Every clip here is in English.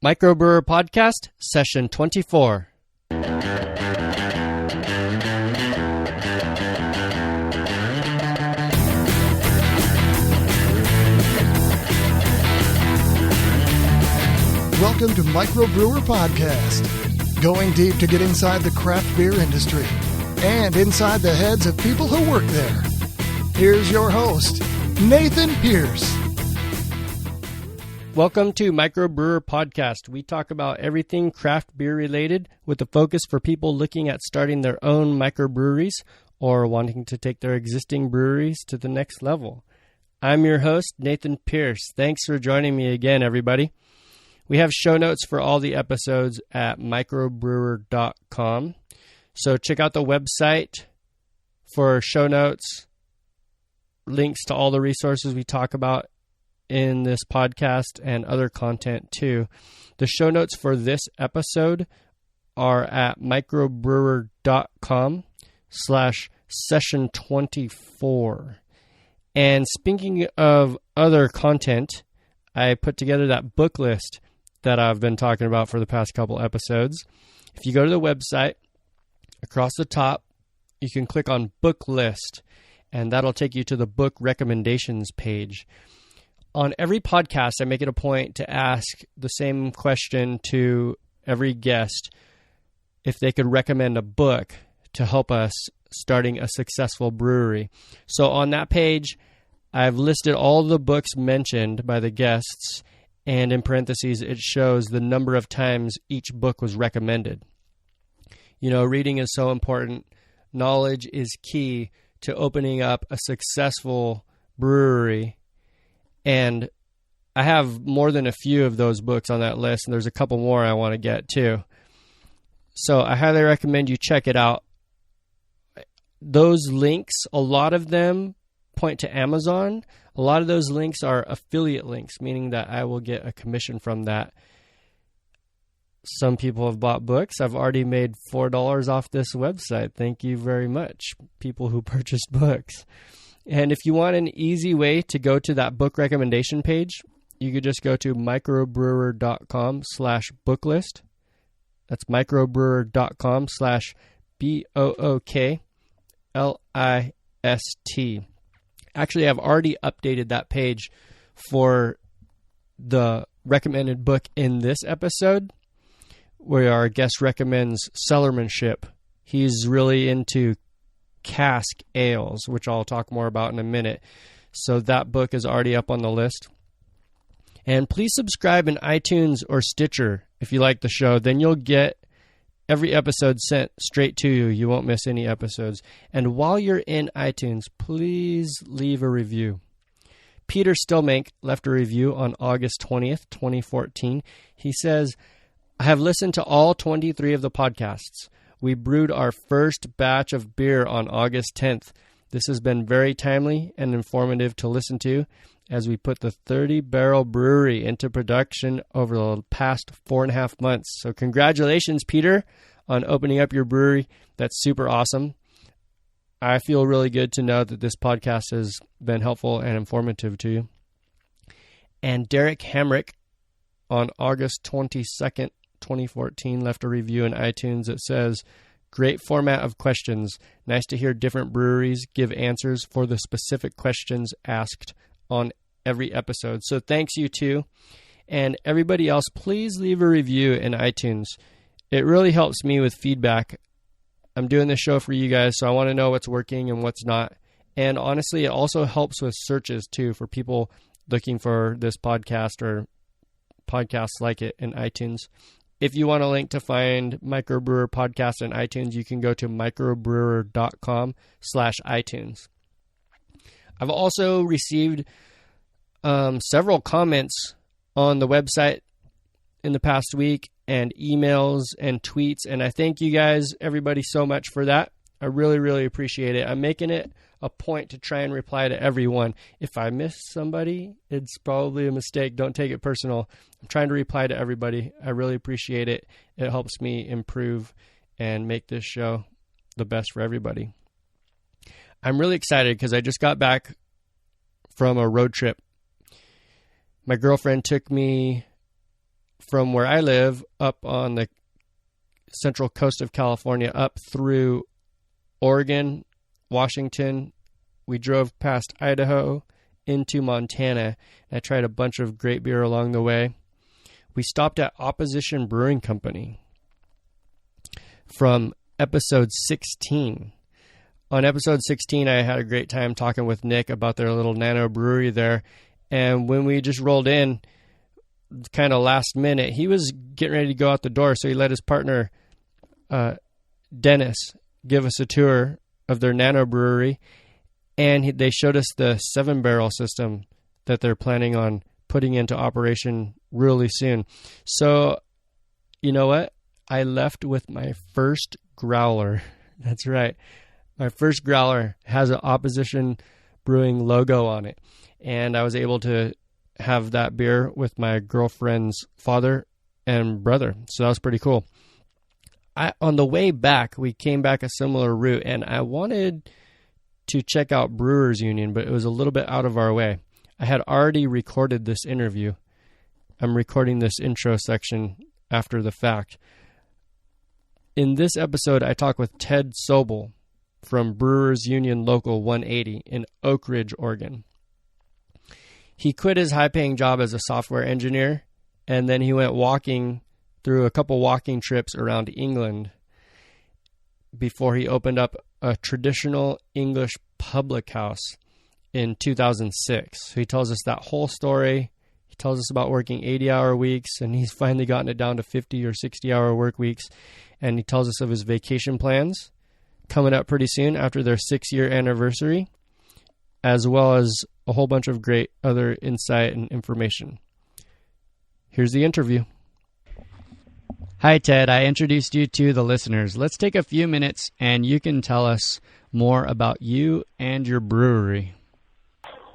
MicroBrewr Podcast, Session 24. Welcome to MicroBrewr Podcast, going deep to get inside the craft beer industry and inside the heads of people who work there. Here's your host, Nathan Pierce. Welcome to MicroBrewr Podcast. We talk about everything craft beer related with a focus for people looking at starting their own microbreweries or wanting to take their existing breweries to the next level. I'm your host, Nathan Pierce. Thanks for joining me again, everybody. We have show notes for all the episodes at microbrewer.com. So check out the website for show notes, links to all the resources we talk about in this podcast and other content too. The show notes for this episode are at microbrewer.com/session24. And speaking of other content, I put together that book list that I've been talking about for the past couple episodes. If you go to the website, across the top, you can click on book list, and that'll take you to the book recommendations page. On every podcast, I make it a point to ask the same question to every guest if they could recommend a book to help us starting a successful brewery. So on that page, I've listed all the books mentioned by the guests, and in parentheses, it shows the number of times each book was recommended. You know, reading is so important. Knowledge is key to opening up a successful brewery. And I have more than a few of those books on that list, and there's a couple more I want to get too. So I highly recommend you check it out. Those links, a lot of them point to Amazon. A lot of those links are affiliate links, meaning that I will get a commission from that. Some people have bought books. I've already made $4 off this website. Thank you very much, people who purchased books. And if you want an easy way to go to that book recommendation page, you could just go to microbrewer.com/booklist. That's microbrewer.com/BOOKLIST. Actually, I've already updated that page for the recommended book in this episode, where our guest recommends cellarmanship. He's really into cask ales, which I'll talk more about in a minute. So that book is already up on the list. And please subscribe in iTunes or Stitcher if you like the show. Then you'll get every episode sent straight to you. You won't miss any episodes. And while you're in iTunes, please leave a review. Peter Stillmank left a review on August 20th, 2014. He says, I have listened to all 23 of the podcasts. We brewed our first batch of beer on August 10th. This has been very timely and informative to listen to as we put the 30-barrel brewery into production over the past 4.5 months. So congratulations, Peter, on opening up your brewery. That's super awesome. I feel really good to know that this podcast has been helpful and informative to you. And Derek Hamrick on August 22nd, 2014 left a review in iTunes that says, great format of questions. Nice to hear different breweries give answers for the specific questions asked on every episode. So thanks, you too. And everybody else, please leave a review in iTunes. It really helps me with feedback. I'm doing this show for you guys, so I want to know what's working and what's not. And honestly, it also helps with searches too for people looking for this podcast or podcasts like it in iTunes. If you want a link to find MicroBrewr Podcast in iTunes, you can go to microbrewer.com/iTunes. I've also received several comments on the website in the past week and emails and tweets, and I thank you guys, everybody, so much for that. I really, really appreciate it. I'm making it a point to try and reply to everyone. If I miss somebody, it's probably a mistake. Don't take it personal. I'm trying to reply to everybody. I really appreciate it. It helps me improve and make this show the best for everybody. I'm really excited because I just got back from a road trip. My girlfriend took me from where I live up on the central coast of California up through Oregon, Washington. We drove past Idaho into Montana. I tried a bunch of great beer along the way. We stopped at Opposition Brewing Company from episode 16. On episode 16, I had a great time talking with Nick about their little nano brewery there. And when we just rolled in, kind of last minute, he was getting ready to go out the door. So he let his partner, Dennis, give us a tour of their nano brewery. And they showed us the 7-barrel system that they're planning on putting into operation really soon. So, you know what? I left with my first growler. That's right. My first growler has an Opposition Brewing logo on it. And I was able to have that beer with my girlfriend's father and brother. So that was pretty cool. On the way back, we came back a similar route, and I wanted to check out Brewers Union, but it was a little bit out of our way. I had already recorded this interview. I'm recording this intro section after the fact. In this episode, I talk with Ted Sobel from Brewers Union Local 180 in Oak Ridge, Oregon. He quit his high-paying job as a software engineer, and then he went walking through a couple walking trips around England before he opened up a traditional English public house in 2006. So he tells us that whole story. He tells us about working 80-hour weeks, and he's finally gotten it down to 50 or 60-hour work weeks. And he tells us of his vacation plans coming up pretty soon after their 6-year anniversary, as well as a whole bunch of great other insight and information. Here's the interview. Hi, Ted. I introduced you to the listeners. Let's take a few minutes and you can tell us more about you and your brewery.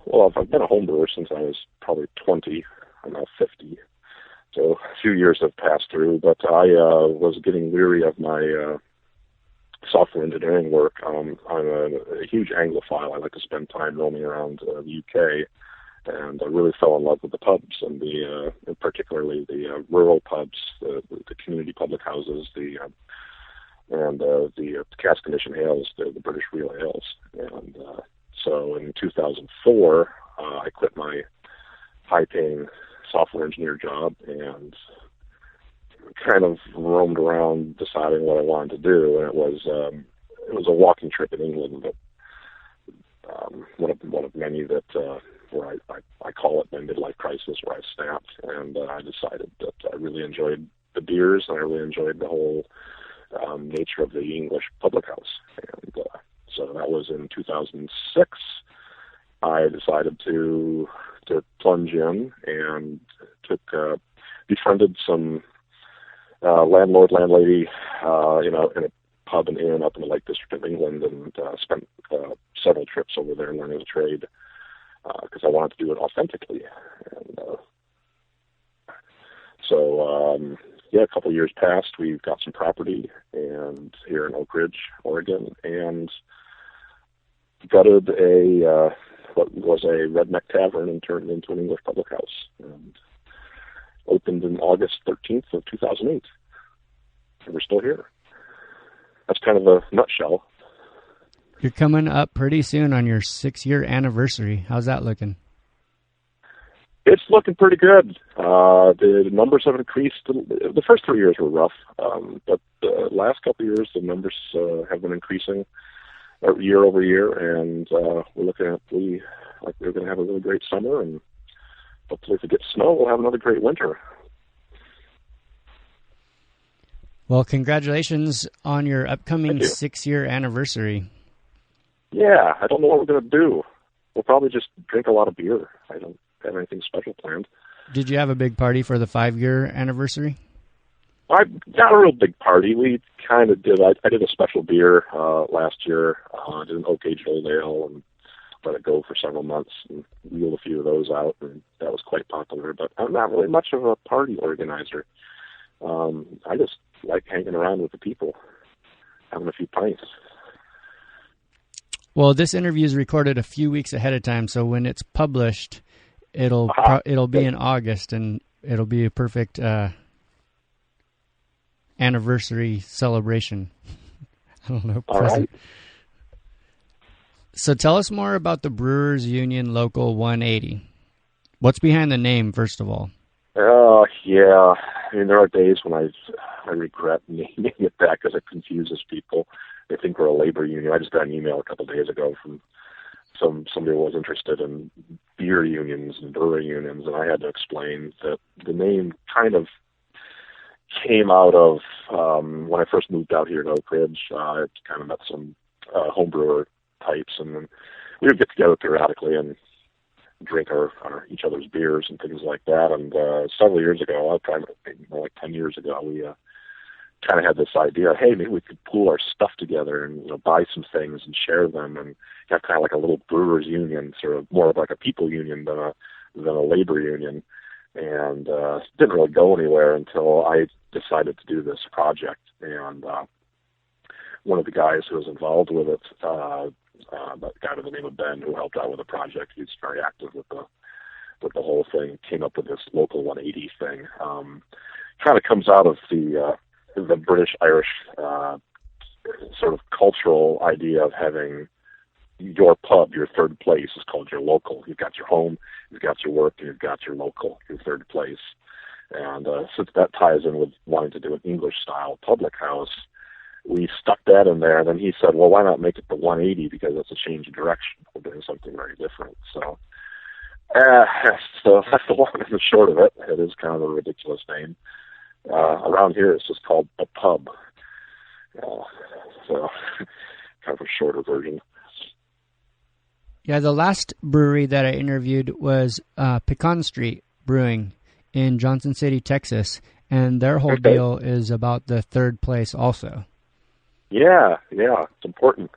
Well, I've been a home brewer since I was probably 20. I'm now 50. So a few years have passed through, but I was getting weary of my software engineering work. I'm a huge Anglophile. I like to spend time roaming around the UK, and I really fell in love with the pubs, and particularly the rural pubs, the community public houses, the cask condition ales, the British real ales. And so in 2004, I quit my high-paying software engineer job and kind of roamed around deciding what I wanted to do. And it was a walking trip in England, but one of many that where I call it my midlife crisis, where I snapped, and I decided that I really enjoyed the beers and I really enjoyed the whole nature of the English public house. And so that was in 2006. I decided to plunge in and befriended some landlady, in a pub and inn up in the Lake District of England, and spent several trips over there learning the trade because I wanted to do it authentically. And a couple of years passed. We've got some property and here in Oak Ridge, Oregon, and gutted what was a redneck tavern and turned it into an English public house, and opened in August 13th of 2008. And we're still here. That's kind of a nutshell. You're coming up pretty soon on your 6-year anniversary. How's that looking? It's looking pretty good. The numbers have increased. The first 3 years were rough, but the last couple of years, the numbers have been increasing year over year, and we're looking like we're going to have a really great summer, and hopefully if it gets snow, we'll have another great winter. Well, congratulations on your upcoming 6-year anniversary. Yeah, I don't know what we're going to do. We'll probably just drink a lot of beer. I don't have anything special planned. Did you have a big party for the 5-year anniversary? Not a real big party. We kind of did. I did a special beer last year. I did an oak-aged old ale and let it go for several months and wheeled a few of those out, and that was quite popular. But I'm not really much of a party organizer. I just like hanging around with the people, having a few pints. Well, this interview is recorded a few weeks ahead of time, so when it's published, it'll be in August, and it'll be a perfect anniversary celebration. I don't know. All right. So tell us more about the Brewers Union Local 180. What's behind the name, first of all? Yeah. I mean, there are days when I regret naming it that because it confuses people. They think we're a labor union. I just got an email a couple of days ago from somebody who was interested in beer unions and brewery unions, and I had to explain that the name kind of came out of when I first moved out here in Oak Ridge. I kind of met some homebrewer types, and then we would get together periodically and drink our each other's beers and things like that. And several years ago, probably like 10 years ago, we kind of had this idea, hey, maybe we could pool our stuff together and buy some things and share them and have kind of like a little brewers union, sort of more of like a people union than a labor union. And didn't really go anywhere until I decided to do this project. And one of the guys who was involved with it, that guy by the name of Ben, who helped out with the project, he's very active with the whole thing, came up with this Local 180 thing. Kind of comes out of the British-Irish sort of cultural idea of having your pub, your third place, is called your local. You've got your home, you've got your work, and you've got your local, your third place. And since that ties in with wanting to do an English-style public house, we stuck that in there. And then he said, well, why not make it the 180, because it's a change of direction. We're doing something very different. So that's the long and the short of it. It is kind of a ridiculous name. Around here, it's just called a pub. So kind of a shorter version. Yeah, the last brewery that I interviewed was Pecan Street Brewing in Johnson City, Texas, and their whole deal is about the third place also. Yeah, it's important.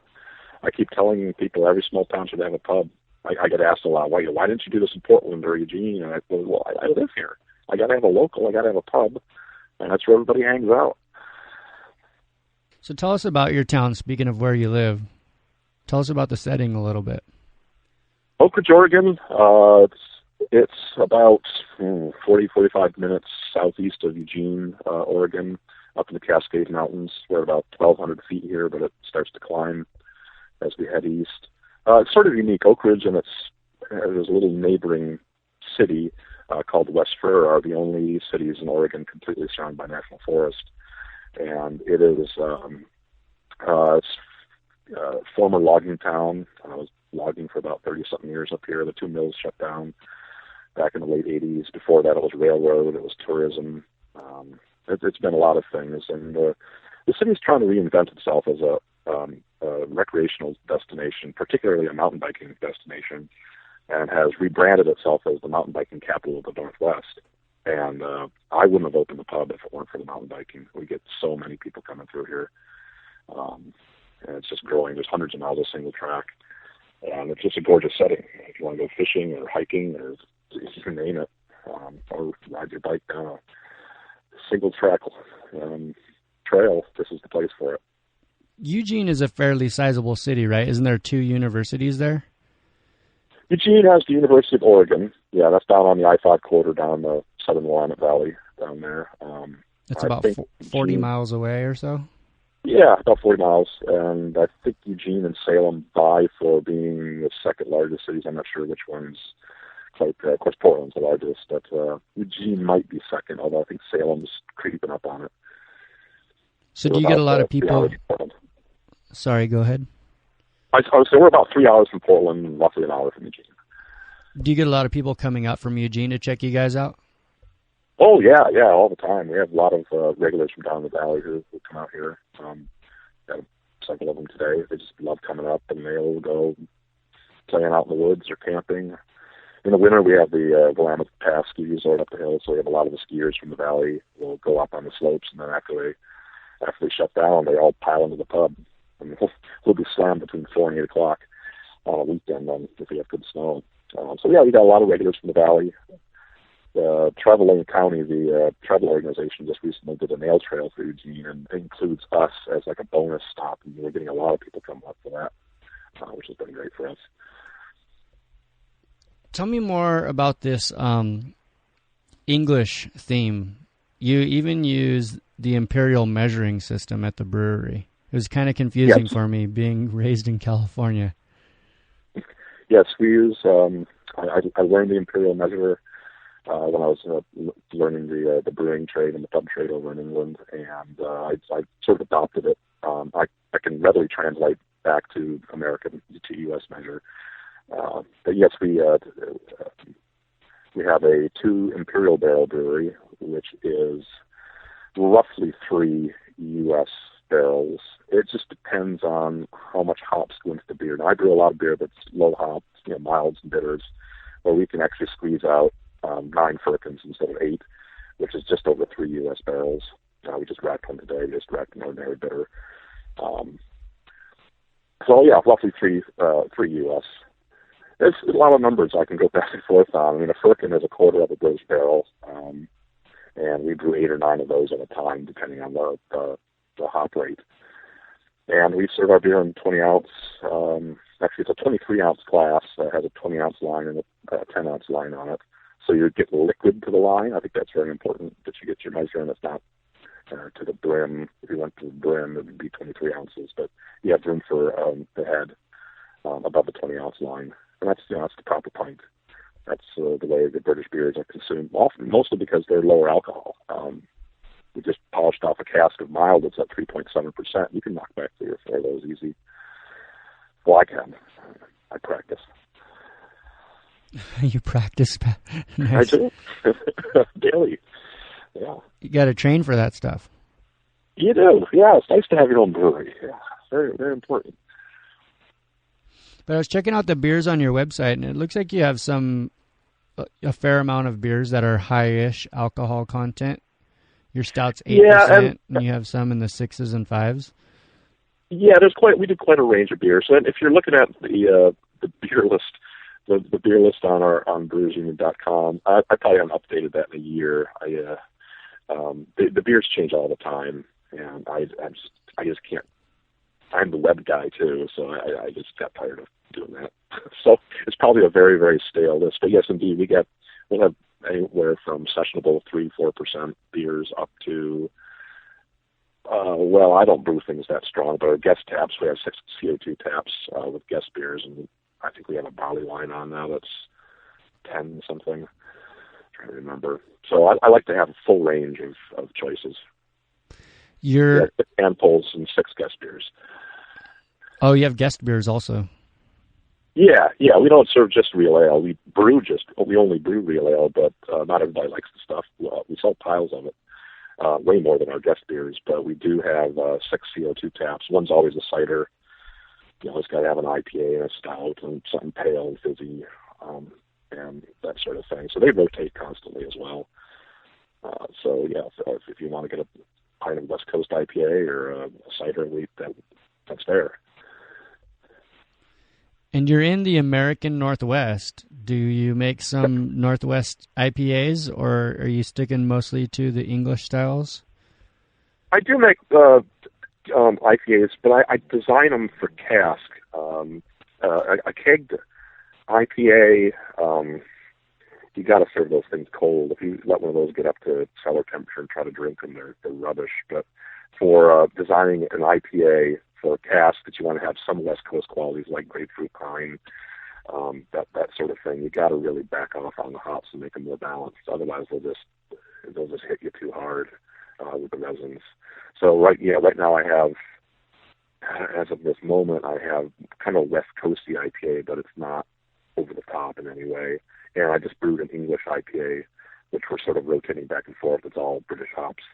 I keep telling people every small town should have a pub. I get asked a lot, why didn't you do this in Portland or Eugene? And I go, well, I live here. I got to have a local. I got to have a pub, and that's where everybody hangs out. So tell us about your town, speaking of where you live. Tell us about the setting a little bit. Oak Ridge, Oregon, it's about 40-45 minutes southeast of Eugene, Oregon, up in the Cascade Mountains. We're about 1,200 feet here, but it starts to climb as we head east. It's sort of unique. Oak Ridge and there's a little neighboring city called West Fur are the only cities in Oregon completely surrounded by national forest. And it is it's a former logging town. I was logging for about 30-something years up here. The two mills shut down back in the late 80s. Before that, it was railroad. It was tourism. It's been a lot of things. And the city's trying to reinvent itself as a recreational destination, particularly a mountain biking destination, and has rebranded itself as the mountain biking capital of the Northwest. And I wouldn't have opened the pub if it weren't for the mountain biking. We get so many people coming through here. And it's just growing. There's hundreds of miles of single track. And it's just a gorgeous setting. If you want to go fishing or hiking or you can name it, or ride your bike down a single track trail, this is the place for it. Eugene is a fairly sizable city, right? Isn't there 2 universities there? Eugene has the University of Oregon. Yeah, that's down on the I-5 corridor down the southern Willamette Valley down there. That's about 40 miles away or so? Yeah, about 40 miles. And I think Eugene and Salem vie for being the second largest cities. I'm not sure which one's quite, of course, Portland's the largest, but Eugene might be second, although I think Salem's creeping up on it. So do you get a lot of people... Sorry, go ahead. I would say we're about 3 hours from Portland and roughly an hour from Eugene. Do you get a lot of people coming out from Eugene to check you guys out? Oh, yeah, all the time. We have a lot of regulars from down the valley who come out here. Got several of them today. They just love coming up, and they'll go playing out in the woods or camping. In the winter, we have the Willamette Pass ski resort up the hill, so we have a lot of the skiers from the valley will go up on the slopes, and then after they shut down, they all pile into the pub. And we'll be slammed between 4 and 8 o'clock on a weekend if we have good snow. So, yeah, we got a lot of regulars from the valley. Travel Lane County, the travel organization, just recently did a nail trail for Eugene, and it includes us as like a bonus stop. And we're getting a lot of people coming up for that, which has been great for us. Tell me more about this English theme. You even use the imperial measuring system at the brewery. It was kind of confusing for me being raised in California. Yes, we use. I learned the imperial measure when I was learning the brewing trade and the pub trade over in England, and I sort of adopted it. I can readily translate back to American to U.S. measure. But yes, we have a 2 imperial barrel brewery, which is roughly 3 U.S. barrels. It just depends on how much hops go into the beer. Now, I brew a lot of beer that's low hops, milds and bitters, where we can actually squeeze out 9 firkins instead of 8, which is just over 3 U.S. barrels. We just racked one today. We just racked an ordinary bitter. So yeah, roughly 3 U.S. There's a lot of numbers I can go back and forth on. I mean, a firkin is a quarter of a British barrel, and we brew 8 or 9 of those at a time, depending on the hop rate. And we serve our beer in 20-ounce. Actually, it's a 23-ounce glass that has a 20-ounce line and a 10-ounce line on it. So you get liquid to the line. I think that's very important that you get your measuring. It's not to the brim. If you went to the brim, it would be 23 ounces, but you have room for the head above the 20-ounce line. And that's the proper pint. That's the way the British beers are consumed, often, mostly because they're lower alcohol. We just polished off a cask of mild that's at 3.7%. You can knock back 3 or 4 of those easy. Well, I can. I practice. You practice? Nice. I do. Daily. Yeah. You got to train for that stuff. You do. Yeah, it's nice to have your own brewery. Yeah, very, very important. But I was checking out the beers on your website, and it looks like you have a fair amount of beers that are high-ish alcohol content. Your stout's 8%, and you have some in the 6s and 5s. Yeah, we did quite a range of beers. So if you're looking at the beer list, the beer list on brewersunion.com, I probably haven't updated that in a year. The beers change all the time, and I just can't. I'm the web guy too, so I just got tired of doing that. So it's probably a very, very stale list. But yes, indeed, we'll have anywhere from sessionable 3-4% beers up to I don't brew things that strong, but our guest taps, we have 6 CO2 taps with guest beers, and I think we have a barley wine on now that's 10 something. I'm trying to remember. So I like to have a full range of choices. Your handfuls and 6 guest beers. Oh, you have guest beers also. Yeah. We don't serve just real ale. We only brew real ale, but not everybody likes the stuff. We sell piles of it, way more than our guest beers. But we do have 6 CO2 taps. One's always a cider. It's got to have an IPA and a stout and something pale and fizzy, and that sort of thing. So they rotate constantly as well. So if you want to get a pint of West Coast IPA or a cider wheat, that's there. And you're in the American Northwest. Do you make some Northwest IPAs, or are you sticking mostly to the English styles? I do make IPAs, but I design them for cask. A kegged IPA, you got to serve those things cold. If you let one of those get up to cellar temperature and try to drink them, they're rubbish. But for designing an IPA for a cask that you want to have some West Coast qualities like grapefruit pine, that sort of thing, you got to really back off on the hops and make them more balanced. Otherwise, they'll just hit you too hard with the resins. So right now I have, as of this moment, I have kind of West Coasty IPA, but it's not over the top in any way. And I just brewed an English IPA, which we're sort of rotating back and forth. It's all British hops.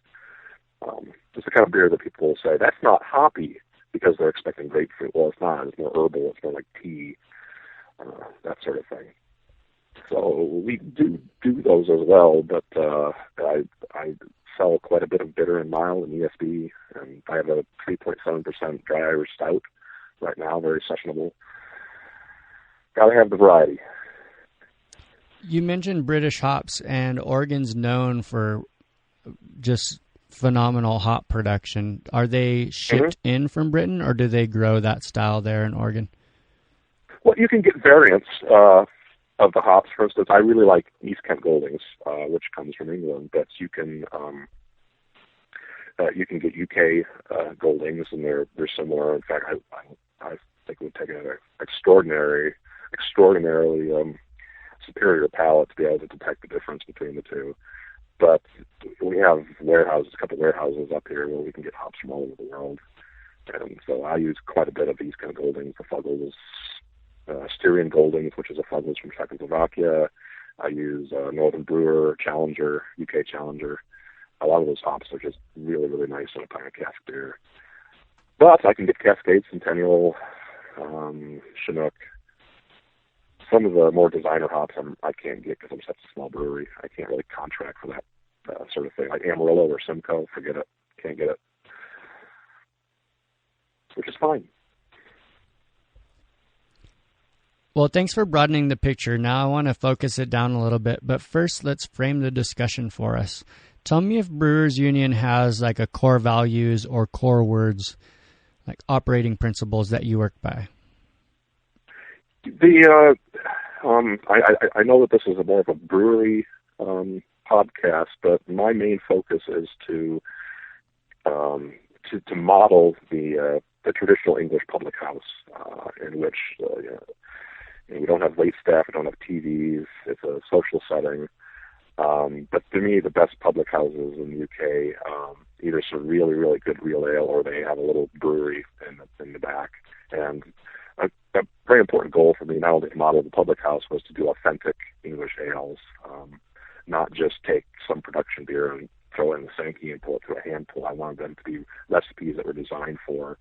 It's the kind of beer that people will say, that's not hoppy, because they're expecting grapefruit. Well, it's not. It's more herbal. It's more like tea, that sort of thing. So we do those as well, but I sell quite a bit of bitter and mild and ESB, and I have a 3.7% dry Irish stout right now, very sessionable. Got to have the variety. You mentioned British hops, and Oregon's known for just phenomenal hop production. Are they shipped in from Britain, or do they grow that style there in Oregon? Well, you can get variants of the hops. For instance, I really like East Kent Goldings, which comes from England. But you can, you can get UK Goldings, and they're similar. In fact, I think it would take an extraordinarily superior palate to be able to detect the difference between the two. But we have a couple warehouses up here where we can get hops from all over the world. And so I use quite a bit of these kind of Goldings. The Fuggles, Styrian Goldings, which is a Fuggles from Czechoslovakia. I use Northern Brewer, Challenger, UK Challenger. A lot of those hops are just really, really nice in a pint of cask beer. But I can get Cascade, Centennial, Chinook. Some of the more designer hops I can't get because I'm such a small brewery. I can't really contract for that sort of thing. Like Amarillo or Simcoe, forget it. Can't get it. Which is fine. Well, thanks for broadening the picture. Now I want to focus it down a little bit. But first, let's frame the discussion for us. Tell me if Brewers Union has like a core values or core words, like operating principles that you work by. I know that this is more of a brewery podcast, but my main focus is to model the traditional English public house, in which we don't have wait staff, we don't have TVs. It's a social setting. But to me, the best public houses in the UK either some really, really good real ale, or they have a little brewery in the back. And a very important goal for me, not only to model the public house, was to do authentic English ales, not just take some production beer and throw it in the Sankey and pull it through a hand pull. I wanted them to be recipes that were designed for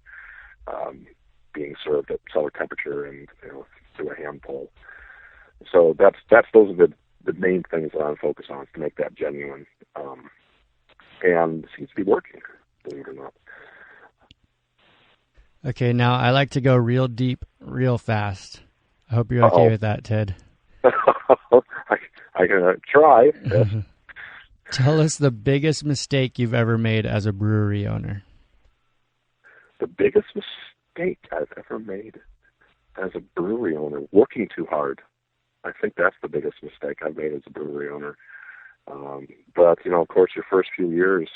being served at cellar temperature and through a hand pull. So those are the main things that I'm focused on, is to make that genuine. And it seems to be working, believe it or not. Okay, now I like to go real deep, real fast. I hope you're okay with that, Ted. I can try. Yes. Tell us the biggest mistake you've ever made as a brewery owner. The biggest mistake I've ever made as a brewery owner, working too hard. I think that's the biggest mistake I've made as a brewery owner. But, of course, your first few years,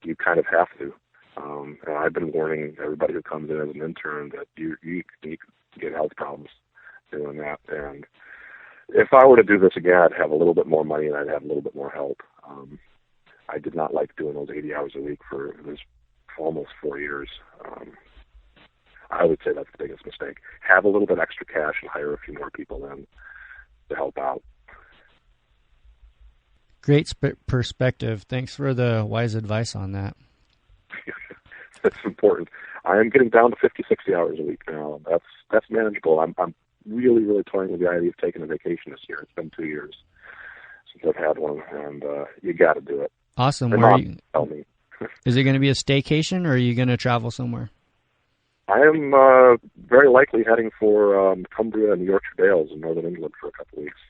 you kind of have to. And I've been warning everybody who comes in as an intern that you can get health problems doing that. And if I were to do this again, I'd have a little bit more money and I'd have a little bit more help. I did not like doing those 80 hours a week for almost 4 years. I would say that's the biggest mistake. Have a little bit extra cash and hire a few more people in to help out. Great perspective. Thanks for the wise advice on that. That's important. I am getting down to 50, 60 hours a week now. That's manageable. I'm really, really toying with the idea of taking a vacation this year. It's been 2 years since I've had one, and you got to do it. Awesome. Where are you? Tell me. Is it going to be a staycation, or are you going to travel somewhere? I am very likely heading for Cumbria and the Yorkshire Dales in northern England for a couple of weeks.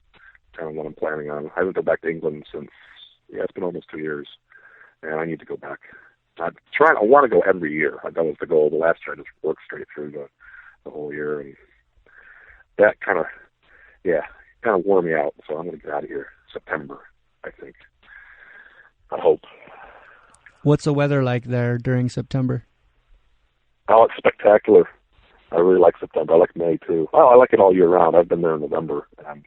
Kind of what I'm planning on. I haven't been back to England since, it's been almost 2 years, and I need to go back. I want to go every year. That was the goal. The last year I just worked straight through the whole year, and that kind of wore me out. So I'm going to get out of here September, I think. I hope. What's the weather like there during September? Oh, it's spectacular. I really like September. I like May too. Well, I like it all year round. I've been there in November, and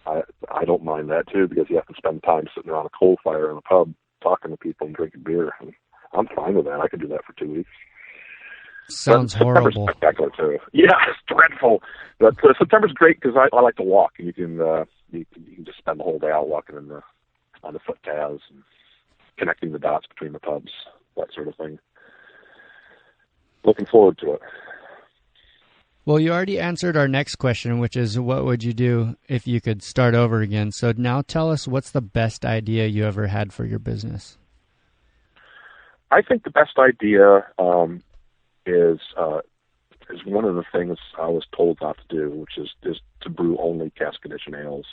I don't mind that too, because you have to spend time sitting around a coal fire in a pub talking to people and drinking beer. And I'm fine with that. I could do that for 2 weeks. Sounds horrible. Spectacular too. Yeah, it's dreadful. But September's great because I like to walk, and you can just spend the whole day out walking on the footpaths and connecting the dots between the pubs, that sort of thing. Looking forward to it. Well, you already answered our next question, which is, what would you do if you could start over again? So now tell us, what's the best idea you ever had for your business? I think the best idea is one of the things I was told not to do, which is to brew only cask conditioned ales.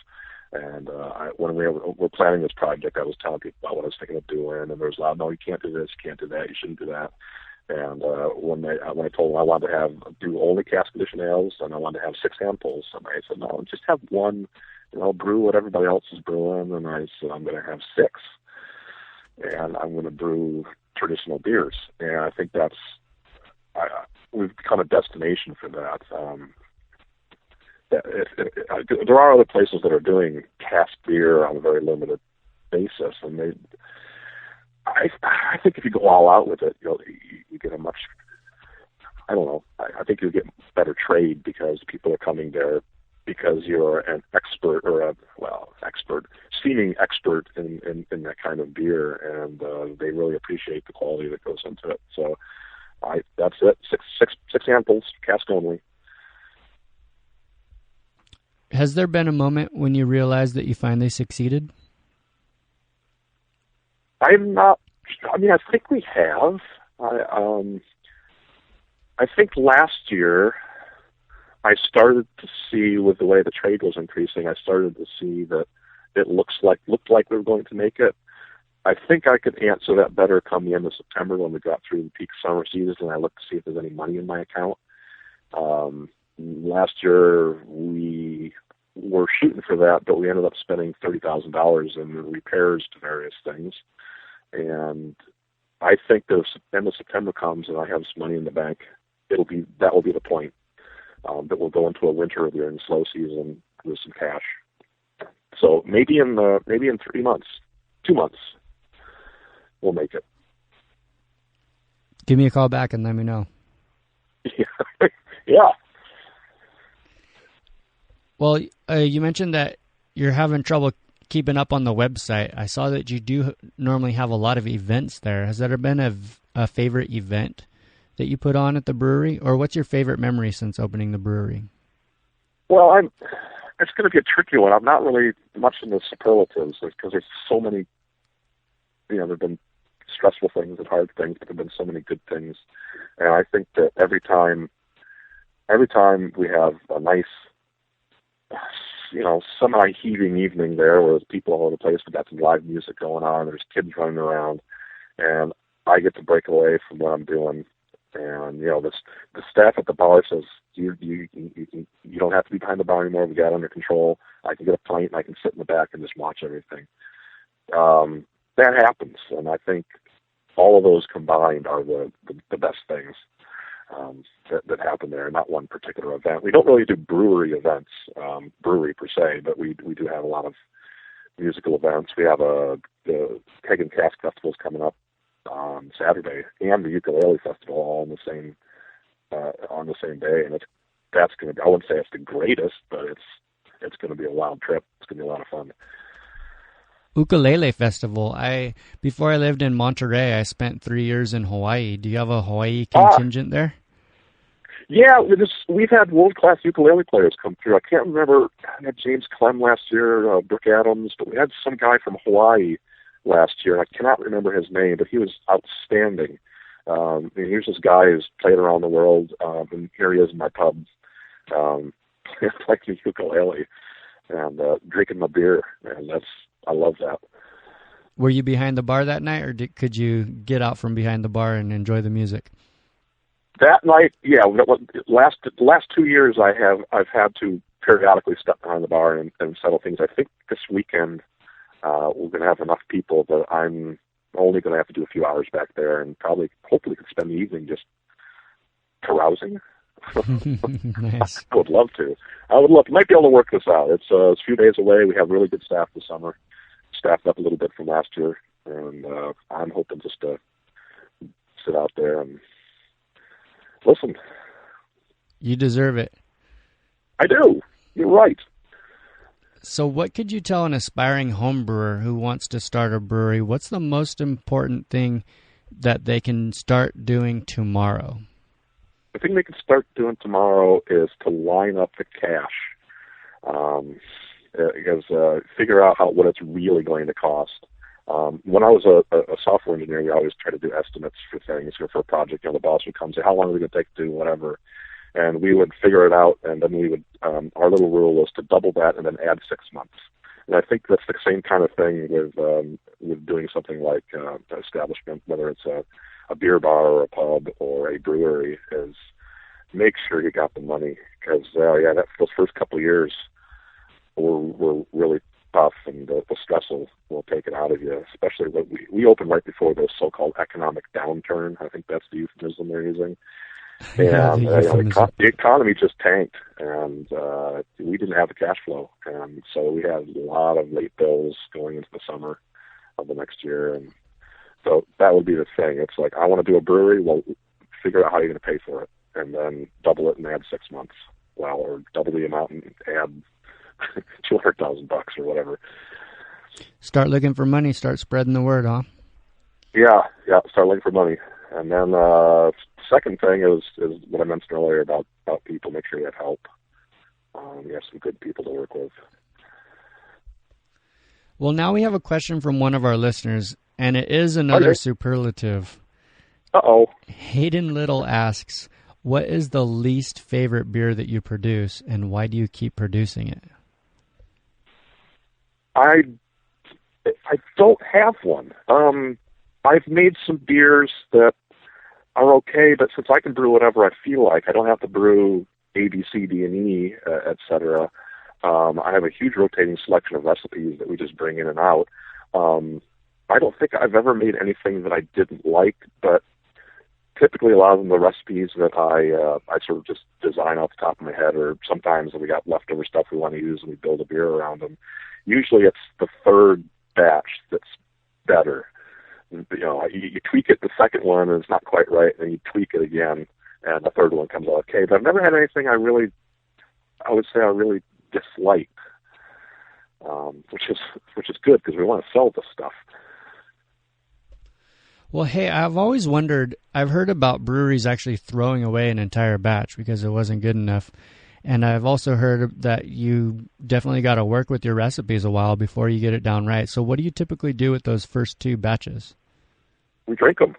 And when we were planning this project, I was telling people about what I was thinking of doing, and there was a lot of, no, you can't do this, you can't do that, you shouldn't do that. And when I told them I wanted to do only cask conditioned ales, and I wanted to have 6 hand pulls, somebody said, no, just have one, brew what everybody else is brewing. And I said, I'm going to have 6. And I'm going to brew traditional beers, and I think we've become a destination for that. There are other places that are doing cask beer on a very limited basis, and I think if you go all out with it, you get a much, I don't know, I think you get better trade because people are coming there because you're an expert or seeming expert in that kind of beer, and they really appreciate the quality that goes into it. So that's it. Six samples, cask only. Has there been a moment when you realized that you finally succeeded? I think we have. I think last year I started to see, with the way the trade was increasing, I started to see that it looked like we were going to make it. I think I could answer that better come the end of September when we got through the peak summer season and I looked to see if there's any money in my account. Last year we were shooting for that, but we ended up spending $30,000 in repairs to various things. And I think the end of September comes and I have some money in the bank. That will be the point. That we'll go into a winter during slow season with some cash. So maybe in 3 months, 2 months, we'll make it. Give me a call back and let me know. Yeah. Well, you mentioned that you're having trouble keeping up on the website. I saw that you do normally have a lot of events there. Has there been a favorite event that you put on at the brewery, or what's your favorite memory since opening the brewery? Well, it's going to be a tricky one. I'm not really much in the superlatives because there's so many, there have been stressful things and hard things, but there have been so many good things. And I think that every time we have a nice, semi-heaving evening there where there's people all over the place, we've got some live music going on, there's kids running around, and I get to break away from what I'm doing. And the staff at the bar says you don't have to be behind the bar anymore. We got it under control. I can get a pint and I can sit in the back and just watch everything. That happens, and I think all of those combined are the best things that happen there. Not one particular event. We don't really do brewery events, brewery per se, but we do have a lot of musical events. We have the Keg and Cask Festival's coming up on Saturday, and the Ukulele Festival all on the same day, and that's going to be, I wouldn't say it's the greatest, but it's going to be a wild trip. It's going to be a lot of fun. Ukulele Festival. Before I lived in Monterey, I spent 3 years in Hawaii. Do you have a Hawaii contingent there? Yeah, we've had world-class ukulele players come through. I can't remember. I had James Clem last year, Brooke Adams, but we had some guy from Hawaii last year. I cannot remember his name, but he was outstanding. Here's this guy who's played around the world, and here he is in my pub, playing the ukulele and drinking my beer, and I love that. Were you behind the bar that night, or could you get out from behind the bar and enjoy the music? That night, yeah. Last 2 years, I've had to periodically step behind the bar and settle things. I think this weekend we're going to have enough people that I'm only going to have to do a few hours back there, and hopefully could spend the evening just carousing. Nice. I would love to. Might be able to work this out. It's a few days away. We have really good staff this summer. Staffed up a little bit from last year, and I'm hoping just to sit out there and listen. You deserve it. I do. You're right. So what could you tell an aspiring home brewer who wants to start a brewery? What's the most important thing that they can start doing tomorrow? The thing they can start doing tomorrow is to line up the cash. Figure out what it's really going to cost. When I was a software engineer, we always try to do estimates for things or for a project. The boss would come and say, how long is it going to take to do whatever? And we would figure it out, and then we would, our little rule was to double that and then add 6 months. And I think that's the same kind of thing with doing something like an establishment, whether it's a beer bar or a pub or a brewery, is make sure you got the money. Because, those first couple of years were really tough, and the stress will take it out of you, especially when we opened right before the so-called economic downturn. I think that's the euphemism they're using. And the economy just tanked, and we didn't have the cash flow, and so we had a lot of late bills going into the summer of the next year. And so that would be the thing. It's like, I want to do a brewery. Well, figure out how you're going to pay for it, and then double it and add 6 months. Well, or double the amount and add $200,000 or whatever. Start looking for money. Start spreading the word, huh? Yeah. Start looking for money, and then second thing is what I mentioned earlier about people. Make sure you have help. You have some good people to work with. Well, now we have a question from one of our listeners, and it is another superlative. Uh-oh. Hayden Little asks, what is the least favorite beer that you produce, and why do you keep producing it? I don't have one. I've made some beers that are okay, but since I can brew whatever I feel like, I don't have to brew A, B, C, D, and E, et cetera. I have a huge rotating selection of recipes that we just bring in and out. I don't think I've ever made anything that I didn't like, but typically a lot of them, the recipes that I sort of just design off the top of my head, or sometimes we got leftover stuff we want to use and we build a beer around them. Usually it's the third batch that's better. You tweak it the second one and it's not quite right, and then you tweak it again, and the third one comes out okay. But I've never had anything I would say I really disliked, which is good, because we want to sell this stuff. Well, hey, I've always wondered, I've heard about breweries actually throwing away an entire batch because it wasn't good enough. And I've also heard that you definitely got to work with your recipes a while before you get it down right. So what do you typically do with those first 2 batches? We drink them.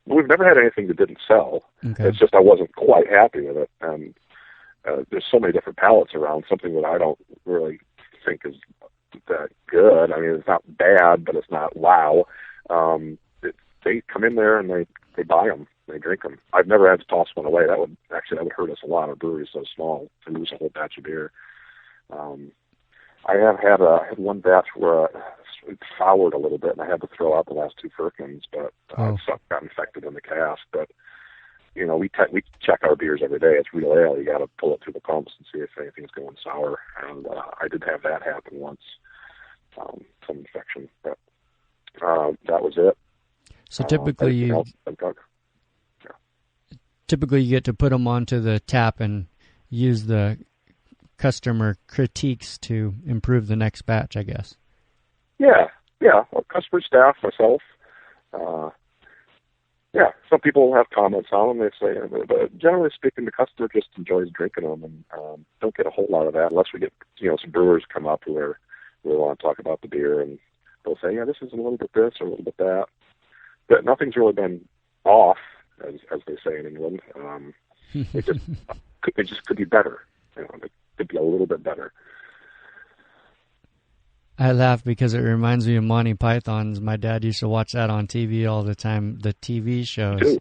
We've never had anything that didn't sell. Okay. It's just I wasn't quite happy with it. And there's so many different palates around, something that I don't really think is that good. I mean, it's not bad, but it's not wow. They come in there and they buy them. They drink them. I've never had to toss one away. That would hurt us a lot. Our brewery is so small to lose a whole batch of beer. I had one batch where it soured a little bit, and I had to throw out the last 2 firkins, but stuff got infected in the cask. But we check our beers every day. It's real ale. You got to pull it through the pumps and see if anything's going sour. And I did have that happen once, some infection. But that was it. So typically you get to put them onto the tap and use the customer critiques to improve the next batch, I guess. Yeah. Well, customer, staff, myself. Some people have comments on them. They say, but generally speaking, the customer just enjoys drinking them, and don't get a whole lot of that unless we get some brewers come up who want to talk about the beer, and they'll say, yeah, this is a little bit this or a little bit that. But nothing's really been off, as they say in England. It just could be better. It could be a little bit better. I laugh because it reminds me of Monty Python's. My dad used to watch that on TV all the time, the TV shows. Too.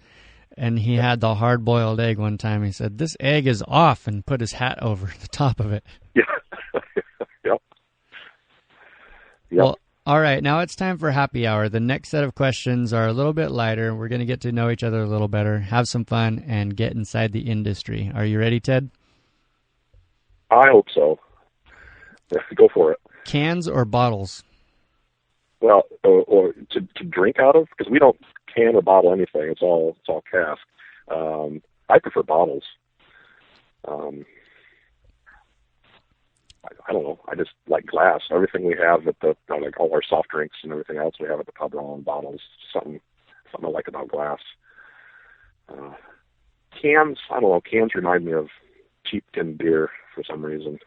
And he had the hard-boiled egg one time. He said, this egg is off, and put his hat over the top of it. Yeah. Yep. Well, all right, now it's time for happy hour. The next set of questions are a little bit lighter. We're going to get to know each other a little better, have some fun, and get inside the industry. Are you ready, Ted? I hope so. Go for it. Cans or bottles? Well, or to drink out of, because we don't can or bottle anything. It's all cask. I prefer bottles. I don't know. I just like glass. Everything we have at like all our soft drinks and everything else we have at the pub are all in bottles. Something I like about glass. Cans, I don't know. Cans remind me of cheap tin beer for some reason.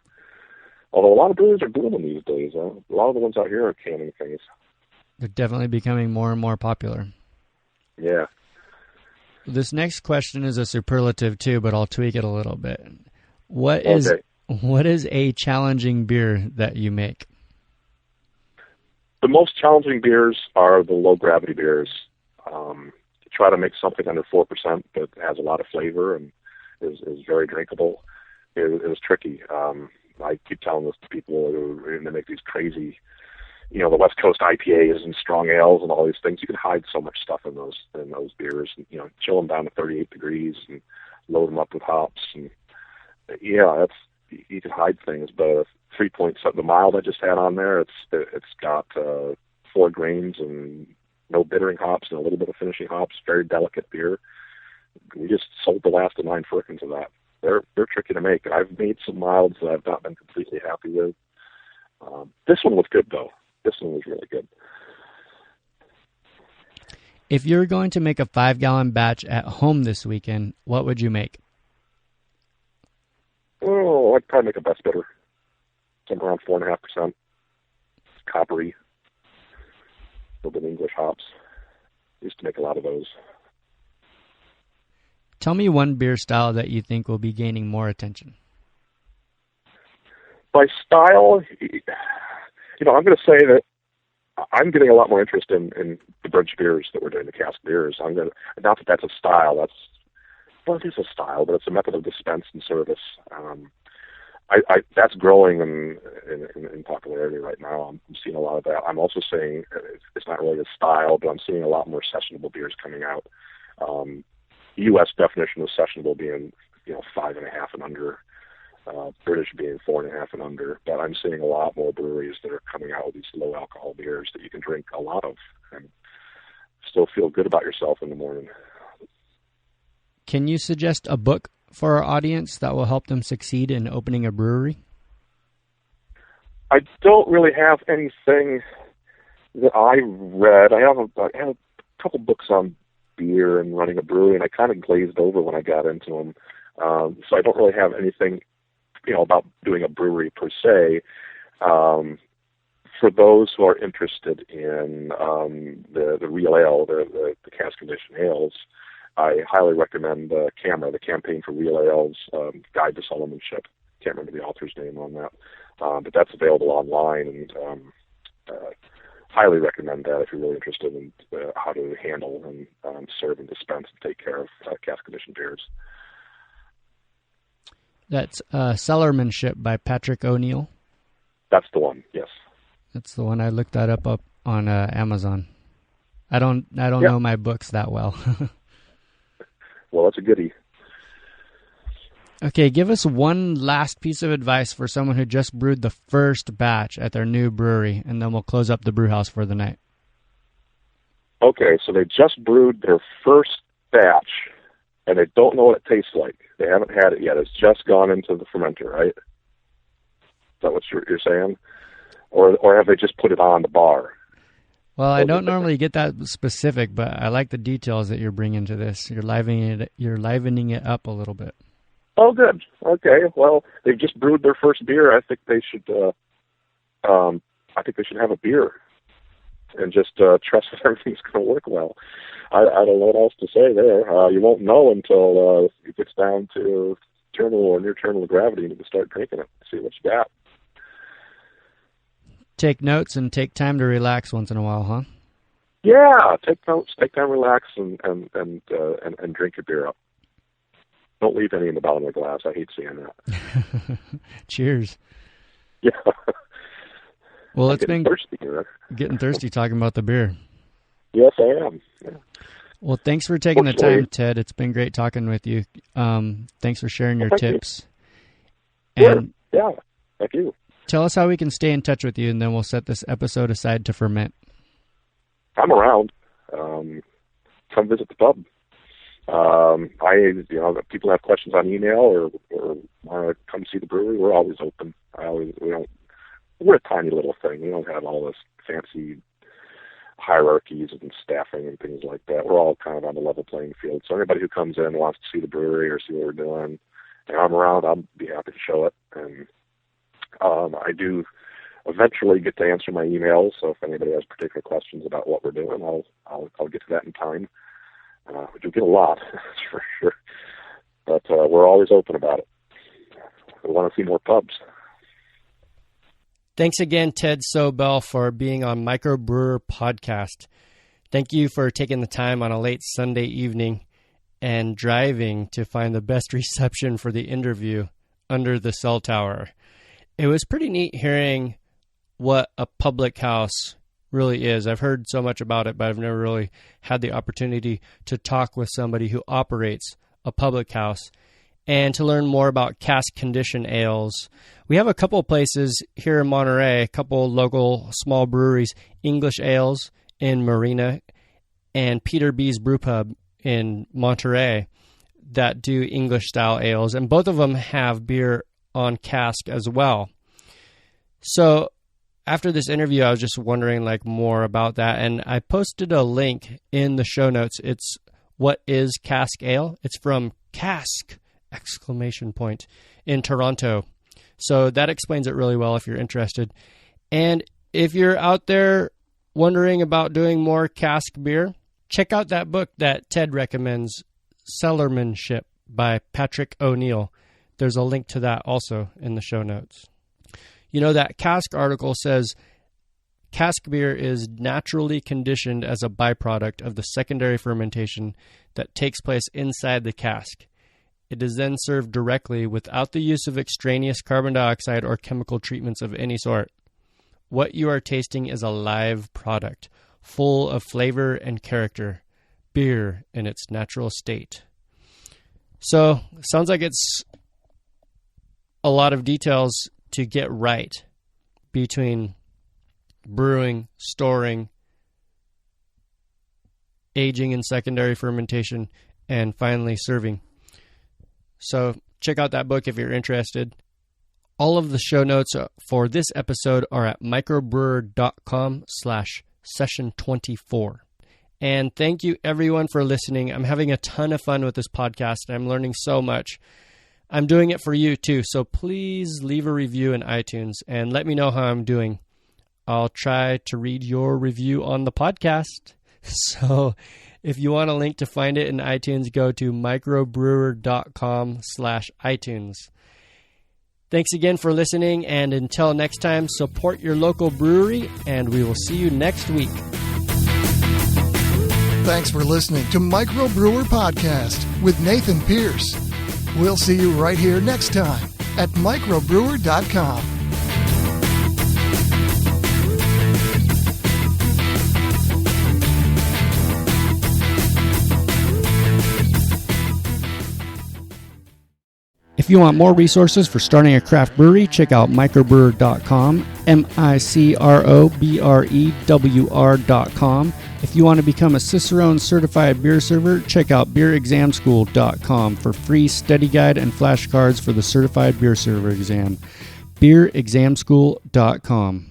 Although a lot of breweries are booming these days. A lot of the ones out here are canning things. They're definitely becoming more and more popular. Yeah. This next question is a superlative too, but I'll tweak it a little bit. What is a challenging beer that you make? The most challenging beers are the low-gravity beers. Try to make something under 4% that has a lot of flavor and is very drinkable. It was tricky. I keep telling this to people and they make these crazy, the West Coast IPAs and strong ales and all these things. You can hide so much stuff in those beers, and chill them down to 38 degrees and load them up with hops, and you can hide things. But 3.7, the mild I just had on there, it's got 4 grains and no bittering hops and a little bit of finishing hops. Very delicate beer. We just sold the last of 9 firkins of that. They're tricky to make. I've made some milds that I've not been completely happy with. This one was good though. This one was really good. If you're going to make a 5-gallon batch at home this weekend, what would you make? Oh, I'd probably make a best bitter. Somewhere around 4.5%. Coppery. A little bit of English hops. Used to make a lot of those. Tell me one beer style that you think will be gaining more attention. By style, I'm going to say that I'm getting a lot more interest in the British beers that we're doing, the cask beers. Not that that's a style. It is a style, but it's a method of dispense and service. That's growing in popularity right now. I'm seeing a lot of that. I'm also saying it's not really a style, but I'm seeing a lot more sessionable beers coming out. U.S. definition of sessionable being 5.5 and under. British being 4.5 and under, but I'm seeing a lot more breweries that are coming out with these low alcohol beers that you can drink a lot of and still feel good about yourself in the morning. Can you suggest a book for our audience that will help them succeed in opening a brewery? I don't really have anything that I read. I have a couple books on beer and running a brewery, and I kind of glazed over when I got into them. So I don't really have anything about doing a brewery per se. For those who are interested in the real ale, the cask conditioned ales, I highly recommend CAMRA, the Campaign for Real Ales Guide to Cellarmanship. Can't remember the author's name on that, but that's available online, and highly recommend that if you're really interested in how to handle and serve and dispense and take care of cask conditioned beers. That's Cellarmanship by Patrick O'Neill. That's the one. Yes. That's the one. I looked that up on Amazon. I don't know my books that well. Well, that's a goodie. Okay, give us one last piece of advice for someone who just brewed the first batch at their new brewery, and then we'll close up the brew house for the night. Okay, so they just brewed their first batch, and they don't know what it tastes like. They haven't had it yet. It's just gone into the fermenter, right? Is that what you're saying? Or have they just put it on the bar? Well, I don't normally get that specific, but I like the details that you're bringing to this. You're livening it up a little bit. Oh, good. Okay. Well, they've just brewed their first beer. I think they should. Have a beer and just trust that everything's going to work well. I don't know what else to say there. You won't know until it gets down to terminal or near terminal gravity, and you can start drinking it. See what you got. Take notes and take time to relax once in a while, huh? Yeah, take notes, take time, relax, and drink your beer up. Don't leave any in the bottom of the glass. I hate seeing that. Cheers. Yeah. Well, it's been thirsty here. Getting thirsty talking about the beer. Yes, I am. Yeah. Well, thanks for taking the time, Ted. It's been great talking with you. Thanks for sharing your tips. And yeah, thank you. Tell us how we can stay in touch with you, and then we'll set this episode aside to ferment. I'm around. Come visit the pub. People have questions on email or want to come see the brewery. We're always open. We're a tiny little thing. We don't have all this fancy hierarchies and staffing and things like that. We're all kind of on the level playing field. So anybody who comes in and wants to see the brewery or see what we're doing, and I'm around, I'll be happy to show it. And I do eventually get to answer my emails. So if anybody has particular questions about what we're doing, I'll get to that in time. We do get a lot, that's for sure. But we're always open about it. We want to see more pubs. Thanks again, Ted Sobel, for being on MicroBrewr Podcast. Thank you for taking the time on a late Sunday evening and driving to find the best reception for the interview under the cell tower. it was pretty neat hearing what a public house really is. I've heard so much about it, but I've never really had the opportunity to talk with somebody who operates a public house and to learn more about cask condition ales. We have a couple of places here in Monterey, a couple local small breweries, English Ales in Marina and Peter B's Brew Pub in Monterey, that do English style ales, and both of them have beer on cask as well. So after this interview, I was just wondering more about that, and I posted a link in the show notes. It's What Is Cask Ale? It's from Cask! In Toronto. So that explains it really well if you're interested. And if you're out there wondering about doing more cask beer, check out that book that Ted recommends, Cellarmanship by Patrick O'Neill. There's a link to that also in the show notes. That cask article says cask beer is naturally conditioned as a byproduct of the secondary fermentation that takes place inside the cask. It is then served directly without the use of extraneous carbon dioxide or chemical treatments of any sort. What you are tasting is a live product, full of flavor and character, beer in its natural state. So, sounds like it's a lot of details to get right between brewing, storing, aging in secondary fermentation, and finally serving. So check out that book if you're interested. All of the show notes for this episode are at microbrewr.com/session24. And thank you everyone for listening. I'm having a ton of fun with this podcast and I'm learning so much. I'm doing it for you too, so please leave a review in iTunes and let me know how I'm doing. I'll try to read your review on the podcast. So if you want a link to find it in iTunes, go to microbrewr.com/iTunes. Thanks again for listening, and until next time, support your local brewery, and we will see you next week. Thanks for listening to MicroBrewr Podcast with Nathan Pierce. We'll see you right here next time at microbrewr.com. If you want more resources for starting a craft brewery, check out microbrewr.com, microbrewr.com. If you want to become a Cicerone certified beer server, check out beerexamschool.com for free study guide and flashcards for the certified beer server exam. beerexamschool.com.